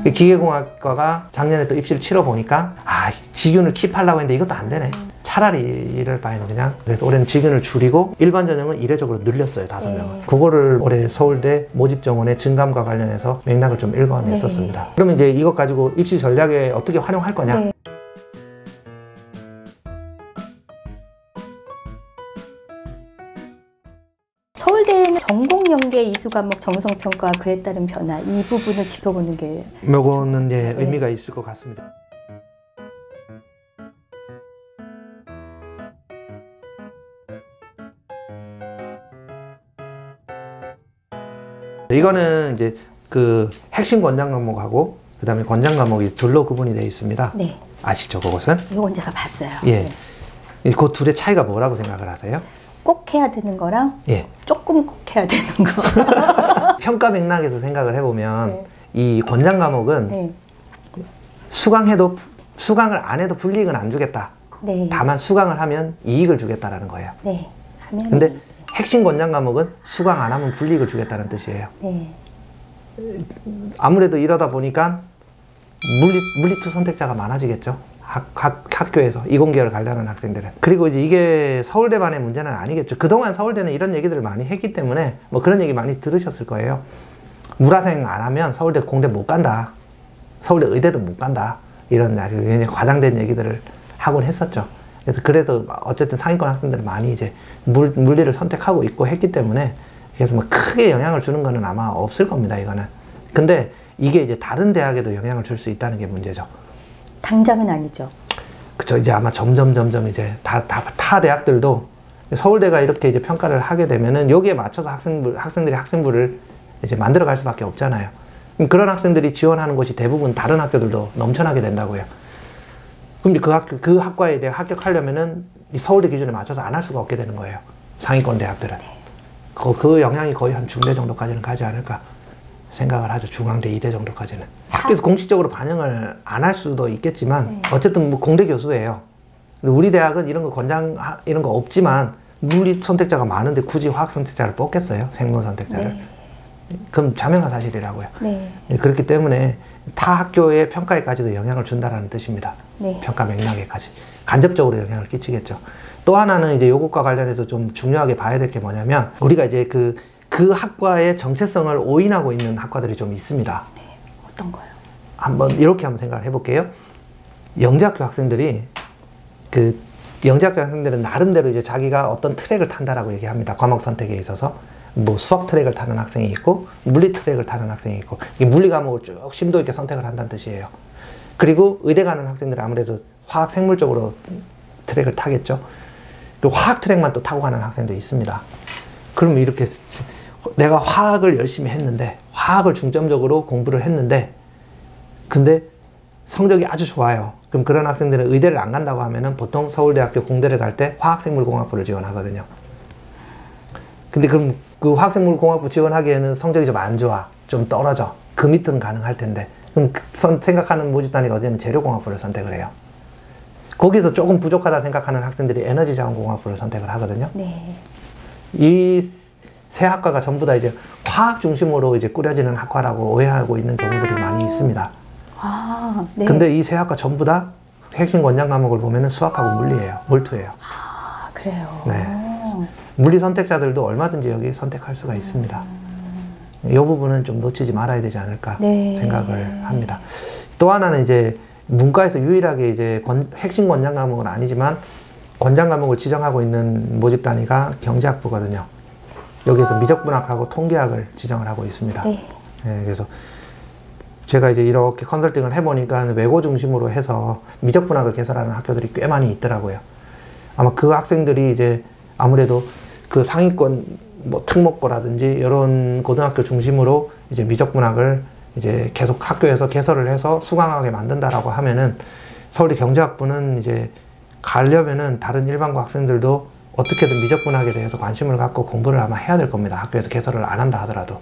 기계공학과가 작년에 또 입시를 치러 보니까 직윤을 킵하려고 했는데 이것도 안 되네. 차라리 이럴 바에는 그냥, 그래서 올해는 직윤을 줄이고 일반 전형은 이례적으로 늘렸어요. 5명을. 그거를 올해 서울대 모집 정원의 증감과 관련해서 맥락을 좀 읽어냈었습니다. 그러면 이제 이것 가지고 입시 전략에 어떻게 활용할 거냐? 서울대는 전공 연계 이수 과목 정성 평가 그에 따른 변화, 이 부분을 짚어보는 게 요거는 의미가 있을 것 같습니다. 이거는 이제 그 핵심 권장 과목하고 그 다음에 권장 과목이 둘로 구분이 되어 있습니다. 네. 아시죠, 그것은? 이건 제가 봤어요. 예. 그 둘의 차이가 뭐라고 생각을 하세요? 꼭 해야 되는 거랑 조금 꼭 해야 되는 거. 평가 맥락에서 생각을 해보면 이 권장 과목은 수강을 안 해도 불이익은 안 주겠다. 다만 수강을 하면 이익을 주겠다라는 거예요. 근데 핵심 권장 과목은 수강 안 하면 불이익을 주겠다는 뜻이에요. 아무래도 이러다 보니까 물리투 선택자가 많아지겠죠. 학교에서 이공계열 가려는 학생들은. 그리고 이제 이게 서울대만의 문제는 아니겠죠. 그동안 서울대는 이런 얘기들을 많이 했기 때문에 뭐 그런 얘기 많이 들으셨을 거예요. 물화생 안 하면 서울대 공대 못 간다. 서울대 의대도 못 간다. 이런 아주 과장된 얘기들을 하곤 했었죠. 그래서 그래도 어쨌든 상위권 학생들은 많이 이제 물리를 선택하고 있고 했기 때문에 그래서 뭐 크게 영향을 주는 거는 아마 없을 겁니다, 이거는. 근데 이게 이제 다른 대학에도 영향을 줄 수 있다는 게 문제죠. 당장은 아니죠. 그쵸. 이제 아마 점점 이제 타 대학들도 서울대가 이렇게 이제 평가를 하게 되면은 여기에 맞춰서 학생들이 학생부를 이제 만들어 갈 수밖에 없잖아요. 그런 학생들이 지원하는 곳이 대부분 다른 학교들도 넘쳐나게 된다고요. 그럼 그 학과에 대해 합격하려면은 이 서울대 기준에 맞춰서 안 할 수가 없게 되는 거예요. 상위권 대학들은. 그 영향이 거의 한 중대 정도까지는 가지 않을까 생각을 하죠. 중앙대, 이대 정도까지는. 학교에서 공식적으로 반영을 안 할 수도 있겠지만 어쨌든 뭐 공대 교수예요. 근데 우리 대학은 이런 거 이런 거 없지만 물리 선택자가 많은데 굳이 화학 선택자를 뽑겠어요? 생물 선택자를. 그럼 자명한 사실이라고요. 그렇기 때문에 타 학교의 평가에까지도 영향을 준다라는 뜻입니다. 평가 맥락에까지. 간접적으로 영향을 끼치겠죠. 또 하나는 이제 요것과 관련해서 좀 중요하게 봐야 될 게 뭐냐면 우리가 이제 그 학과의 정체성을 오인하고 있는 학과들이 좀 있습니다. 어떤 거요? 이렇게 한번 생각을 해볼게요. 영재학교 학생들이 영재학교 학생들은 나름대로 이제 자기가 어떤 트랙을 탄다라고 얘기합니다. 과목 선택에 있어서. 뭐 수학 트랙을 타는 학생이 있고 물리 트랙을 타는 학생이 있고 이 물리 과목을 쭉 심도 있게 선택을 한다는 뜻이에요. 그리고 의대 가는 학생들은 아무래도 화학 생물 쪽으로 트랙을 타겠죠. 그리고 화학 트랙만 또 타고 가는 학생도 있습니다. 그러면 이렇게 내가 화학을 열심히 했는데 화학을 중점적으로 공부를 했는데 근데 성적이 아주 좋아요. 그럼 그런 학생들은 의대를 안 간다고 하면은 보통 서울대학교 공대를 갈 때 화학생물공학부를 지원하거든요. 근데 그럼 그 화학생물공학부 지원하기에는 성적이 좀 안 좋아. 좀 떨어져. 그 밑은 가능할 텐데. 그럼 생각하는 모집단위가 어디냐면 재료공학부를 선택을 해요. 거기서 조금 부족하다 생각하는 학생들이 에너지자원공학부를 선택을 하거든요. 이 세 학과가 전부 다 이제 화학 중심으로 이제 꾸려지는 학과라고 오해하고 있는 경우들이 많이 있습니다. 근데 이 세 학과 전부 다 핵심 권장 과목을 보면은 수학하고 물리예요. 몰투예요. 그래요? 물리 선택자들도 얼마든지 여기 선택할 수가 있습니다. 이 부분은 좀 놓치지 말아야 되지 않을까 생각을 합니다. 또 하나는 이제 문과에서 유일하게 이제 핵심 권장 과목은 아니지만 권장 과목을 지정하고 있는 모집 단위가 경제학부거든요. 여기서 미적분학하고 통계학을 지정을 하고 있습니다. 그래서 제가 이제 이렇게 컨설팅을 해보니까 외고 중심으로 해서 미적분학을 개설하는 학교들이 꽤 많이 있더라고요. 아마 그 학생들이 이제 아무래도 그 상위권 뭐 특목고라든지 이런 고등학교 중심으로 이제 미적분학을 이제 계속 학교에서 개설을 해서 수강하게 만든다라고 하면은 서울대 경제학부는 이제 가려면은 다른 일반고 학생들도 어떻게든 미적분학에 대해서 관심을 갖고 공부를 아마 해야 될 겁니다. 학교에서 개설을 안 한다 하더라도.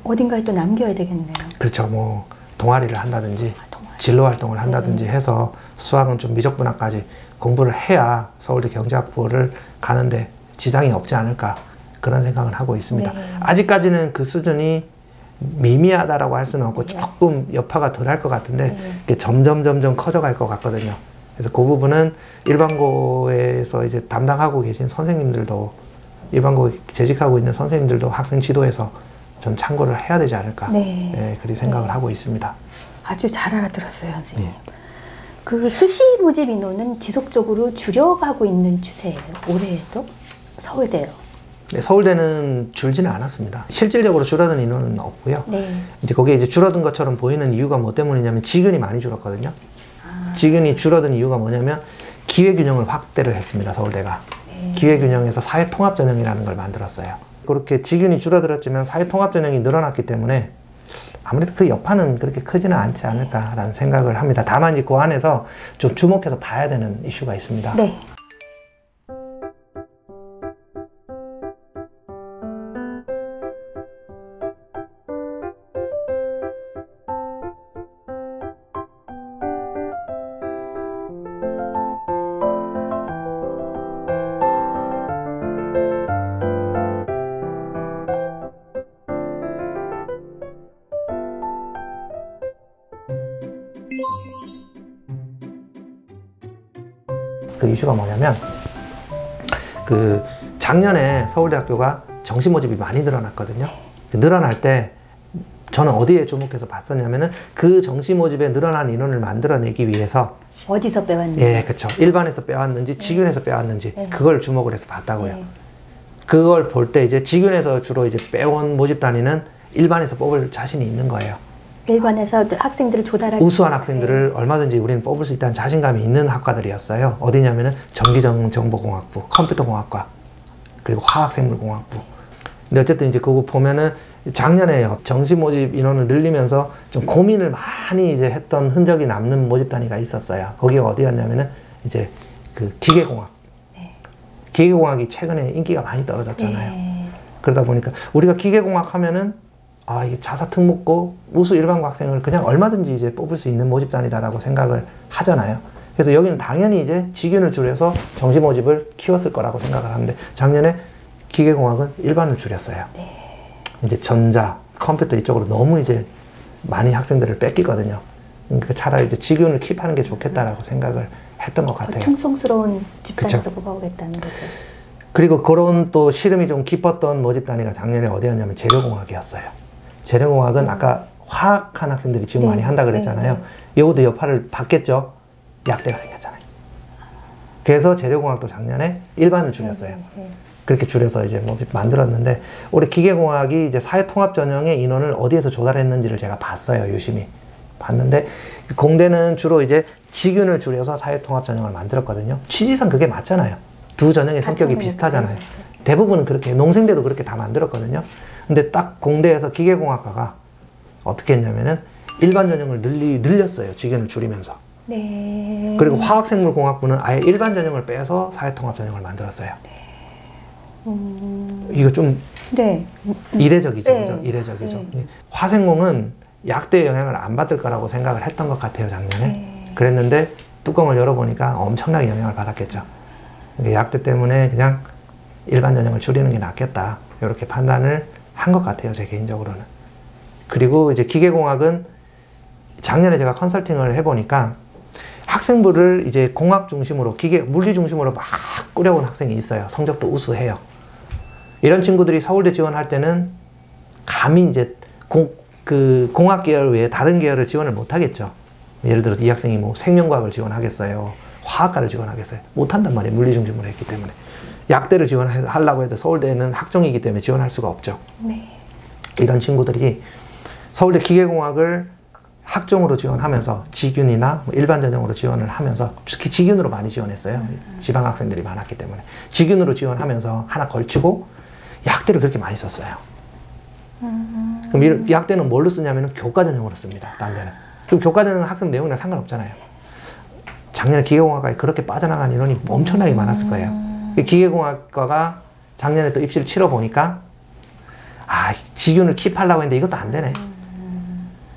어딘가에 또 남겨야 되겠네요. 그렇죠. 뭐 동아리를 한다든지 진로 활동을 한다든지 해서 수학은 좀 미적분학까지 공부를 해야 서울대 경제학부를 가는데 지장이 없지 않을까 그런 생각을 하고 있습니다. 아직까지는 그 수준이 미미하다라고 할 수는 없고 조금 여파가 덜 할 것 같은데 이게 점점 커져갈 것 같거든요. 그래서 그 부분은 일반고에서 이제 담당하고 계신 선생님들도, 일반고 재직하고 있는 선생님들도 학생 지도에서 전 참고를 해야 되지 않을까. 네, 그렇게 생각을 하고 있습니다. 아주 잘 알아들었어요, 선생님. 네. 그 수시 모집 인원은 지속적으로 줄여가고 있는 추세예요. 올해에도 서울대요. 네, 서울대는 줄지는 않았습니다. 실질적으로 줄어든 인원은 없고요. 네. 이제 거기에 이제 줄어든 것처럼 보이는 이유가 뭐 때문이냐면 직윤이 많이 줄었거든요. 직윤이 줄어든 이유가 뭐냐면 기회균형을 확대를 했습니다. 서울대가. 기회균형에서 사회통합전형이라는 걸 만들었어요. 그렇게 직윤이 줄어들었지만 사회통합전형이 늘어났기 때문에 아무래도 그 여파는 그렇게 크지는 않지 않을까라는 생각을 합니다. 다만 이제 그 안에서 좀 주목해서 봐야 되는 이슈가 있습니다. 네. 그 이슈가 뭐냐면 그 작년에 서울대학교가 정시 모집이 많이 늘어났거든요. 늘어날 때 저는 어디에 주목해서 봤었냐면은 그 정시 모집에 늘어난 인원을 만들어내기 위해서 어디서 빼왔는지. 예, 그렇죠. 일반에서 빼왔는지 직윤에서 빼왔는지 그걸 주목을 해서 봤다고요. 그걸 볼 때 이제 직윤에서 주로 이제 빼온 모집 단위는 일반에서 뽑을 자신이 있는 거예요. 일반에서 학생들을 조달하기 우수한 학생들을 얼마든지 우리는 뽑을 수 있다는 자신감이 있는 학과들이었어요. 어디냐면은 전기정보공학부, 컴퓨터공학과, 그리고 화학생물공학부. 근데 어쨌든 이제 그거 보면은 작년에 정시 모집 인원을 늘리면서 좀 고민을 많이 이제 했던 흔적이 남는 모집 단위가 있었어요. 거기가 어디였냐면은 이제 그 기계공학. 기계공학이 최근에 인기가 많이 떨어졌잖아요. 그러다 보니까 우리가 기계공학 하면은 아, 이게 자사 특목고 우수 일반고 학생을 그냥 얼마든지 이제 뽑을 수 있는 모집 단위다라고 생각을 하잖아요. 그래서 여기는 당연히 이제 직윤을 줄여서 정시 모집을 키웠을 거라고 생각을 하는데 작년에 기계공학은 일반을 줄였어요. 이제 전자, 컴퓨터 이쪽으로 너무 이제 많이 학생들을 뺏기거든요. 그러니까 차라리 이제 직윤을 킵하는 게 좋겠다라고 생각을 했던 것 같아요. 충성스러운 집단에서 뽑아오겠다는 거죠. 그리고 그런 또 시름이 좀 깊었던 모집 단위가 작년에 어디였냐면 재료공학이었어요. 재료공학은 아까 화학한 학생들이 지금 많이 한다 그랬잖아요. 이것도 여파를 받겠죠. 약대가 생겼잖아요. 그래서 재료공학도 작년에 일반을 줄였어요. 그렇게 줄여서 이제 모집 만들었는데 올해 기계공학이 이제 사회통합전형의 인원을 어디에서 조달했는지를 제가 봤어요. 유심히 봤는데 공대는 주로 이제 직윤을 줄여서 사회통합전형을 만들었거든요. 취지상 그게 맞잖아요. 두 전형의 성격이 비슷하잖아요. 대부분은 그렇게, 농생대도 그렇게 다 만들었거든요. 근데 딱 공대에서 기계공학과가 어떻게 했냐면은 일반 전형을 늘렸어요. 직윤을 줄이면서. 그리고 화학생물공학부는 아예 일반 전형을 빼서 사회통합전형을 만들었어요. 이거 좀 이례적이죠. 그죠? 이례적이죠. 화생공은 약대의 영향을 안 받을 거라고 생각을 했던 것 같아요. 작년에. 그랬는데 뚜껑을 열어보니까 엄청나게 영향을 받았겠죠. 약대 때문에 그냥 일반 전형을 줄이는 게 낫겠다. 이렇게 판단을 한 것 같아요. 제 개인적으로는. 그리고 이제 기계공학은 작년에 제가 컨설팅을 해보니까 학생부를 이제 공학 중심으로, 물리 중심으로 막 꾸려온 학생이 있어요. 성적도 우수해요. 이런 친구들이 서울대 지원할 때는 감히 이제 공학 계열 외에 다른 계열을 지원을 못 하겠죠. 예를 들어 이 학생이 뭐 생명과학을 지원하겠어요. 화학과를 지원하겠어요. 못 한단 말이에요. 물리 중심으로 했기 때문에. 약대를 지원하려고 해도 서울대는 학종이기 때문에 지원할 수가 없죠. 이런 친구들이 서울대 기계공학을 학종으로 지원하면서 직윤이나 일반 전형으로 지원을 하면서 특히 직윤으로 많이 지원했어요. 지방 학생들이 많았기 때문에. 직윤으로 지원하면서 하나 걸치고 약대를 그렇게 많이 썼어요. 그럼 이 약대는 뭘로 쓰냐면 교과 전형으로 씁니다. 딴 데는. 그럼 교과 전형 학생 내용이랑 상관없잖아요. 작년에 기계공학과에 그렇게 빠져나간 인원이 엄청나게 많았을 거예요. 기계공학과가 작년에 또 입시를 치러 보니까 아, 직윤을 킵하려고 했는데 이것도 안 되네.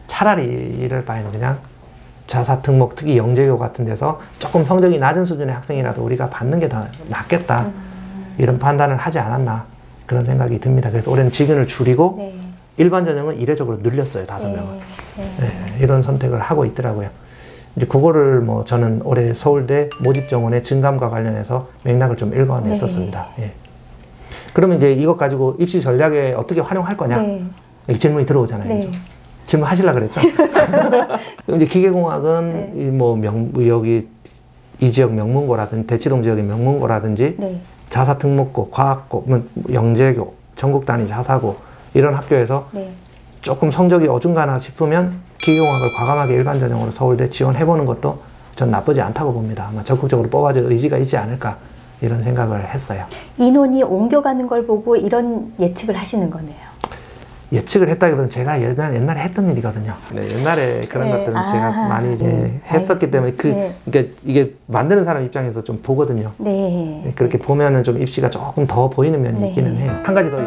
차라리 이럴 바에는 그냥 자사 특목, 특히 영재교 같은 데서 조금 성적이 낮은 수준의 학생이라도 우리가 받는 게 더 낫겠다. 이런 판단을 하지 않았나 그런 생각이 듭니다. 그래서 올해는 직윤을 줄이고 일반 전형은 이례적으로 늘렸어요. 5명을. 네. 네, 이런 선택을 하고 있더라고요. 이제 그거를 뭐 저는 올해 서울대 모집 정원의 증감과 관련해서 맥락을 좀 읽어냈었습니다. 예. 그러면 이제 이것 가지고 입시 전략에 어떻게 활용할 거냐? 네. 이렇게 질문이 들어오잖아요. 네. 그죠? 질문 하시려고 그랬죠? 그럼 이제 기계공학은 네. 이 뭐 여기 이 지역 명문고라든지 대치동 지역의 명문고라든지 네. 자사 특목고, 과학고, 뭐 영재고, 전국 단위 자사고 이런 학교에서 네. 조금 성적이 어중간하다 싶으면 기계공학을 과감하게 일반 전형으로 서울대 지원해보는 것도 전 나쁘지 않다고 봅니다. 아마 적극적으로 뽑아줄 의지가 있지 않을까 이런 생각을 했어요. 인원이 옮겨가는 걸 보고 이런 예측을 하시는 거네요. 예측을 했다기보다는 제가 옛날에 했던 일이거든요. 네, 옛날에 그런 네. 것들은 제가 많이 이제 했었기 알겠습니다. 때문에 네. 그러니까 이게 만드는 사람 입장에서 좀 보거든요. 네. 그렇게 보면은 좀 입시가 조금 더 보이는 면이 네. 있기는 해요. 한 가지 더